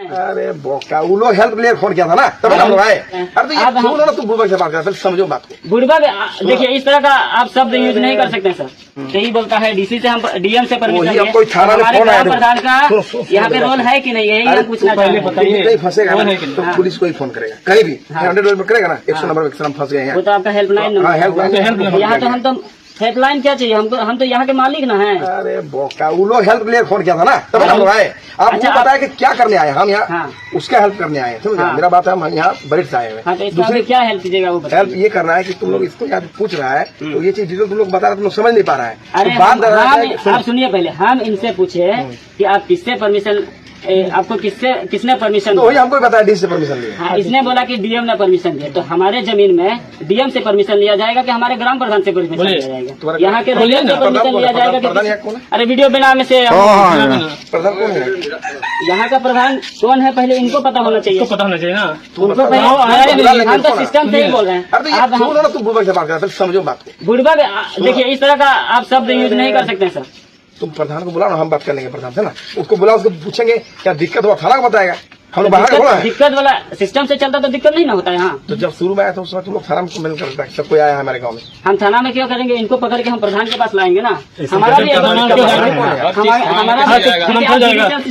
अरे बोका वो लोग हेल्प लिए फोन किया था ना तब हम लोग आए। अरे तो ये सुनो ना, तुम बुड़बक से बात कर, समझो बात को। बुड़बक देखिए इस तरह का आप शब्द यूज नहीं कर सकते सर। यही बोलता है डीसी से, हम डीएम से परमिशन कोई थाना में फोन आया प्रधान का यहाँ पे रोल है कि नहीं, यही हम पूछना चाहते हैं। कहीं फंसेगा ना तो पुलिस को ही फोन करेगा, कहीं भी 100 में करेगा ना, 100 नंबर में फंस गए हैं। वो तो आपका हेल्पलाइन नंबर, यहाँ तो हम तो हेल्पलाइन क्या चाहिए हमको, हम तो यहाँ के मालिक ना हैं। अरे बोका वो लोग हेल्प लिए फोन किया था ना तब हम लोग आए। आपको पता है कि क्या करने आए हम यहाँ, उसका हेल्प करने आए। समझ मेरा बात है, हम यहाँ बरिश आए हुए। तो दूसरे क्या हेल्प कीजिएगा वो हेल्प ये करना है कि तुम लोग इसको याद पूछ रहा है तो ये चीज तुम लोग बता रहे, तुम लोग समझ नहीं पा रहा है। अरे बात आप सुनिए पहले, हम इनसे पूछे कि आप किससे परमिशन, आपको किसने परमिशन, तो वही हमको बताया डीएम से परमिशन लिया। हाँ, इसने बोला कि डीएम ने परमिशन दिया। तो हमारे जमीन में डीएम से परमिशन लिया जाएगा कि हमारे ग्राम प्रधान से परमिशन लिया जाएगा, यहाँ के रेलवे से परमिशन लिया जाएगा। अरे वीडियो बिना में से प्रधान कौन है, यहाँ का प्रधान कौन है पहले इनको पता होना चाहिए, पता होना चाहिए ना उनको पहले। हम तो सिस्टम से ही बोल रहे हैं। अरे सुनो ना, तुम बुड़बक से बात कर, समझो बात को। बुड़बक देखिए इस तरह का आप शब्द यूज नहीं कर सकते सर। तुम प्रधान को बुलाओ ना, हम बात कर लेंगे प्रधान से ना, उसको बुलाओ, उसको पूछेंगे क्या दिक्कत हुआ, थाना को बताएगा। हम लोग बाहर बोला है दिक्कत वाला सिस्टम से चलता तो दिक्कत नहीं ना होता है। हाँ, तो जब शुरू में आया तो उस समय तुम लोग थाना में मिल करता है, सब कोई आया हमारे गाँव में। हम थाना में क्यों करेंगे, इनको पकड़ के हम प्रधान के पास लाएंगे ना। हमारा भी जुडिशियल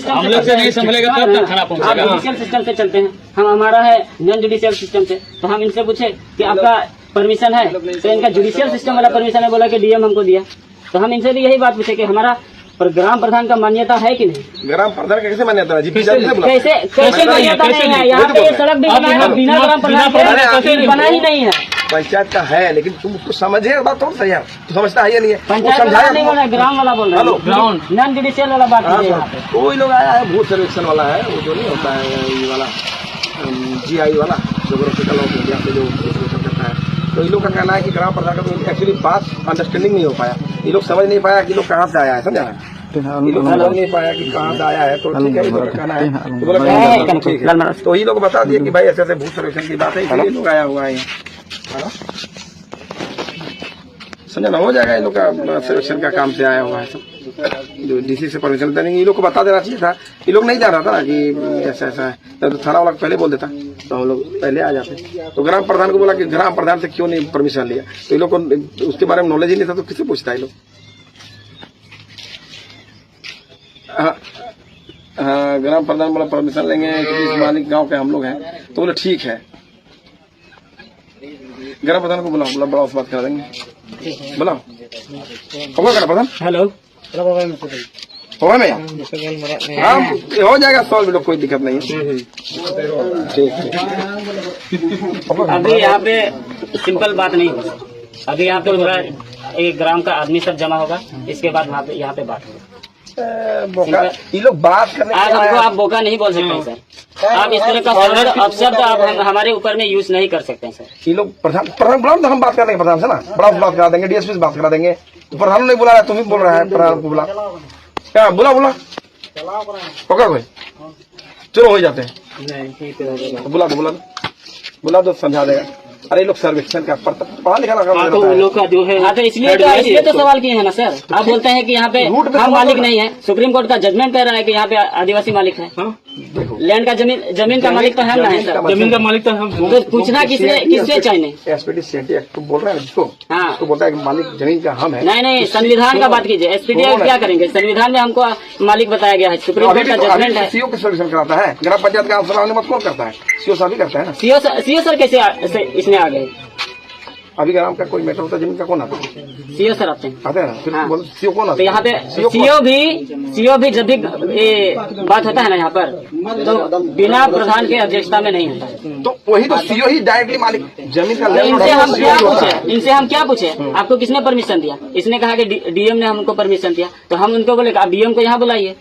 सिस्टम से चलते हैं हम, हमारा है नॉन जुडिशियल सिस्टम से। तो हम इनसे पूछे कि आपका परमिशन है, तो इनका जुडिशियल सिस्टम वाला परमिशन है, बोला कि डीएम हमको दिया। तो हम इनसे भी यही बात पूछे कि हमारा पर ग्राम प्रधान का मान्यता है कि नहीं। ग्राम प्रधान कैसे मान्यता है जी, कैसे मान्यता नहीं है, यहाँ पे सड़क भी बना है बिना ग्राम प्रधान के, बना ही नहीं है। पंचायत का है, लेकिन तुम उसको समझे बात थोड़ा सही है, तू समझता है या नहीं है। पंचायत वाला नहीं बोल रहा, ग्राम वाला बोल रहा है, ग्राउंड नॉन जुडिशियल वाला बात कीजिए यहाँ पे। कोई लोग आया है, भूत सर्वेक्षण वाला है, वो जो नहीं होता है ये वाला GI वाला, जोग्राफिकल ऑफ इंडिया से जो करता है। तो इन लोग का कहना है कि ग्राम प्रधान का तो एक्चुअली बात अंडरस्टैंडिंग नहीं हो पाया, ये लोग समझ नहीं पाया कि लोग कहाँ से आया है, समझा ये लोग समझ नहीं पाया कि कहाँ से आया है। तो ठीक है, ये लोग का कहना है तो बोला ठीक है, तो ये लोग बता दिए कि भाई ऐसे ऐसे भूत सर्वेक्षण की बात है, इसलिए लोग आया हुआ है। समझा ना, हो जाएगा, इन लोग का सर्वेक्षण का काम से आया हुआ है सब, जो डीसी से परमिशन देने ये लोग को बता देना चाहिए था। ये लोग नहीं जा रहा था ना कि ऐसा ऐसा है, तो थाना वाला पहले बोल देता तो हम लोग पहले आ जाते। तो ग्राम प्रधान को बोला कि ग्राम प्रधान से क्यों नहीं परमिशन लिया, तो ये लोग को उसके बारे में नॉलेज ही नहीं था, तो किससे पूछता है ये लोग। हाँ, ग्राम प्रधान बोला परमिशन लेंगे क्योंकि मालिक गाँव के हम लोग हैं, तो बोले ठीक है। ग्राम प्रधान को बुलाओ, बोला बड़ा उस बात करा देंगे, बुलाओ ग्राम प्रधान। हेलो, होगा मैं हाँ, हो जाएगा सॉल्व, लोग कोई दिक्कत नहीं है। ठीक है, अभी यहाँ पे सिंपल बात नहीं होगा, अभी यहाँ पे पूरा एक ग्राम का आदमी सब जमा होगा, इसके बाद वहाँ पे यहाँ पे बात होगा। ये लोग बात करने आज हमको आप बोका नहीं बोल सकते सर, आप इस तरह का अपशब्द आप हमारे ऊपर में यूज नहीं कर सकते सर। ये लोग प्रधान बुलाओ तो हम बात कर देंगे प्रधान से ना, बड़ा बात करा देंगे, डीएसपी से बात करा देंगे। तो प्रधान नहीं बुला रहा है, तुम ही बोल रहा है प्रधान को बुला, क्या बुला पकड़ भाई, चलो हो जाते हैं, बुला दो समझा देगा। अरे लोग सर्वेक्षण का पढ़ा लिखा लोग का जो है, तो इसलिए तो सवाल किए हैं ना सर। आप बोलते हैं कि यहाँ पे हम मालिक नहीं है, सुप्रीम कोर्ट का जजमेंट कह रहा है कि यहाँ पे आदिवासी मालिक है। लैंड का जमीन का मालिक तो हम ना है सर, जमीन का मालिक तो हम। तो पूछना किससे चाहिए, एसपीडी सेंटी एक्ट बोल रहे हैं जिसको, हाँ तो बोलता है कि मालिक जमीन का हम है। नहीं, संविधान का बात कीजिए, एसपीडी क्या करेंगे, संविधान में हमको मालिक बताया गया है, सुप्रीम कोर्ट का जजमेंट है। सीओ की सर्वेक्षण कराता है, ग्राम पंचायत का अनुमति कौन करता है, सीओ साहब ही करता है ना। सीओ सर कैसे इसमें आ गए, अभी ग्राम का कोई मैटर होता है जमीन का कौन आता है, सीओ सर आते हैं ना, फिर सीओ कौन आता है। तो यहाँ पे सीओ भी जब भी बात होता है ना यहाँ पर, तो बिना प्रधान के अध्यक्षता में नहीं होता है। तो वही तो सीओ ही डायरेक्टली मालिक जमीन का। इनसे हम क्या पूछे, आपको किसने परमिशन दिया, इसने कहा कि डीएम ने हमको परमिशन दिया। तो हम उनको बोले आप डीएम को यहाँ बुलाइए,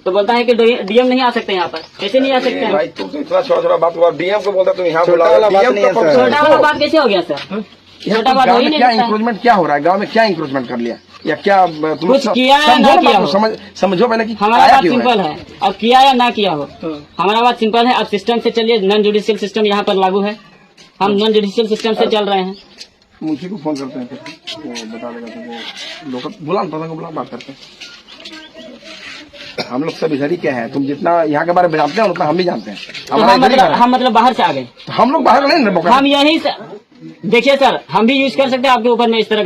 तो बोलता है कि डीएम नहीं आ सकते यहाँ पर, कैसे नहीं आ सकते हैं भाई, तुम तो इतना छोटा बात हुआ, डीएम को बोलता तुम यहाँ बुला, छोटा वाला बात कैसे हो गया सर, छोटा बात हो ही नहीं। क्या इंक्रोचमेंट क्या हो रहा है गांव में, क्या इंक्रोचमेंट कर लिया या क्या कुछ किया या ना किया हो, समझो पहले कि हमारा बात सिंपल है, अब किया या ना किया हो हमारा बात सिंपल है। अब सिस्टम से चलिए, नॉन जुडिशियल सिस्टम यहाँ पर लागू है, हम नॉन जुडिशियल सिस्टम से चल रहे हैं। मुझे को फोन करते हैं, वो बता देगा, बुला बात करते हैं। हम लोग सब इधर ही के हैं। तुम जितना यहाँ के बारे में जानते हैं उतना हम भी जानते हैं। तो हमारा इधर ही घर है। हम मतलब बाहर से आ गए। तो हम लोग बाहर नहीं ना बोका। हम यही देखिए सर, हम भी यूज कर सकते हैं आपके ऊपर में इस तरह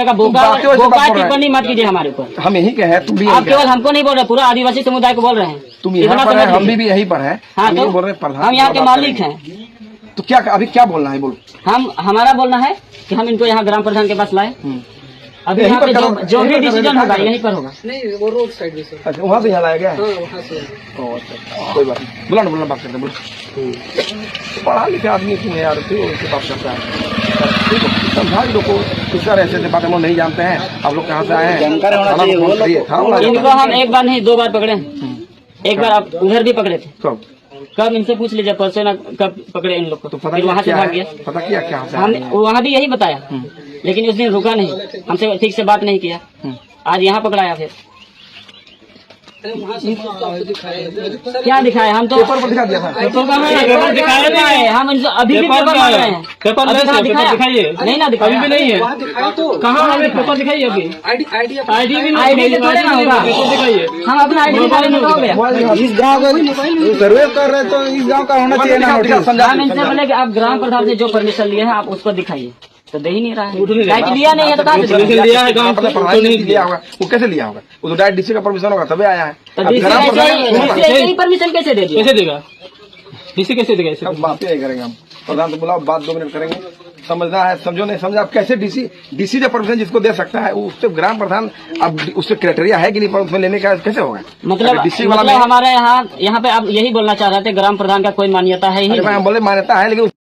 का बोका बातें वैसे बात कर रहे हैं। टिप्पणी मत कीजिए हमारे ऊपर। हम यही के हैं, तुम भी आप यही के केवल हैं। हमको नहीं बोल रहे, पूरा आदिवासी समुदाय को बोल रहे हैं। तुम यहाँ इतना पर है, समझ हम लीजिए। भी यहीं पर है। हाँ, हम तो ये बोल रहे हैं प्रधान हम यहाँ के बात मालिक करेंगे। हैं। तो क्या अभी क्या बोलना है, बोलो। हम हमारा बोलना है कि हम इनको यहाँ ग्राम प्रधान के पास लाए। अभी यहीं यहाँ पर पे करो, जो यहीं भी पर डिसीजन करो, होगा करो। यहीं पर होगा। नहीं वो रोड साइड में सर। अच्छा, वहाँ से यहाँ लाया गया है। हाँ वहाँ से। ओह, अच्छा, कोई बात नहीं। बोला ना बात करते बोलो। पढ़ा लिखा आदमी तुम यार, फिर उससे बात करता है। ठीक है, समझा लोग को किस तरह ऐसे बातें हम लोग नहीं जानते हैं। आप लोग कहाँ से आए हैं, जानकारी होना चाहिए वो लोग। इनको हम एक बार नहीं 2 बार पकड़े हैं। एक बार आप उधर भी पकड़े थे। कब इनसे पूछ लीजिए, परसों ना कब पकड़े इन लोग को। तो पता फिर वहाँ से क्या भाग है, गया। पता किया क्या हम वहाँ भी यही बताया, लेकिन उस दिन रुका नहीं, हमसे ठीक से बात नहीं किया। आज यहाँ पकड़ाया फिर। क्या दिखाए, हम तो पेपर पर दिखा दिया था। पेपर दिखाए नहीं है। हम इनसे अभी भी पेपर मांग रहे हैं। पेपर अभी कहाँ दिखाइए। नहीं ना दिखाया, अभी भी नहीं है। वहाँ दिखाई तो कहाँ हमें पेपर दिखाइए अभी। आईडी आईडी भी नहीं, आईडी से थोड़े ना होगा। पेपर दिखाइए। हम अपना आईडी निकाले नहीं तो हो गया। इस गाँव का सर्वे कर रहे तो इस गाँव का होना चाहिए ना। हम इनसे बोले कि आप ग्राम प्रधान से जो परमिशन लिए हैं आप उसको दिखाइए, तो दे ही नहीं रहा है। डायरेक्ट लिया नहीं है तो कहाँ से परमिशन देगा? लिया है गाँव से, पढ़ाई नहीं लिया होगा, वो कैसे लिया होगा? वो तो डायरेक्ट डीसी का परमिशन होगा तभी आया है। तो अब डीसी ग्राम प्रधान ऐसे ही परमिशन कैसे दे दिया? कैसे देगा, इसे कैसे देगा इसे? अब बातें नहीं करेंगे हम। प्रधान तो बुलाओ, बात 2 मिनट करेंगे। समझना है समझो, नहीं समझा आप कैसे डीसी जो परमिशन जिसको दे सकता है वो उससे ग्राम प्रधान, अब उससे क्राइटेरिया है कि नहीं परमिशन लेने का, कैसे होगा? मतलब डीसी वाला हमारे यहाँ पे आप यही बोलना चाह रहे थे, ग्राम प्रधान का कोई मान्यता है ही नहीं। हम बोले मान्यता है, लेकिन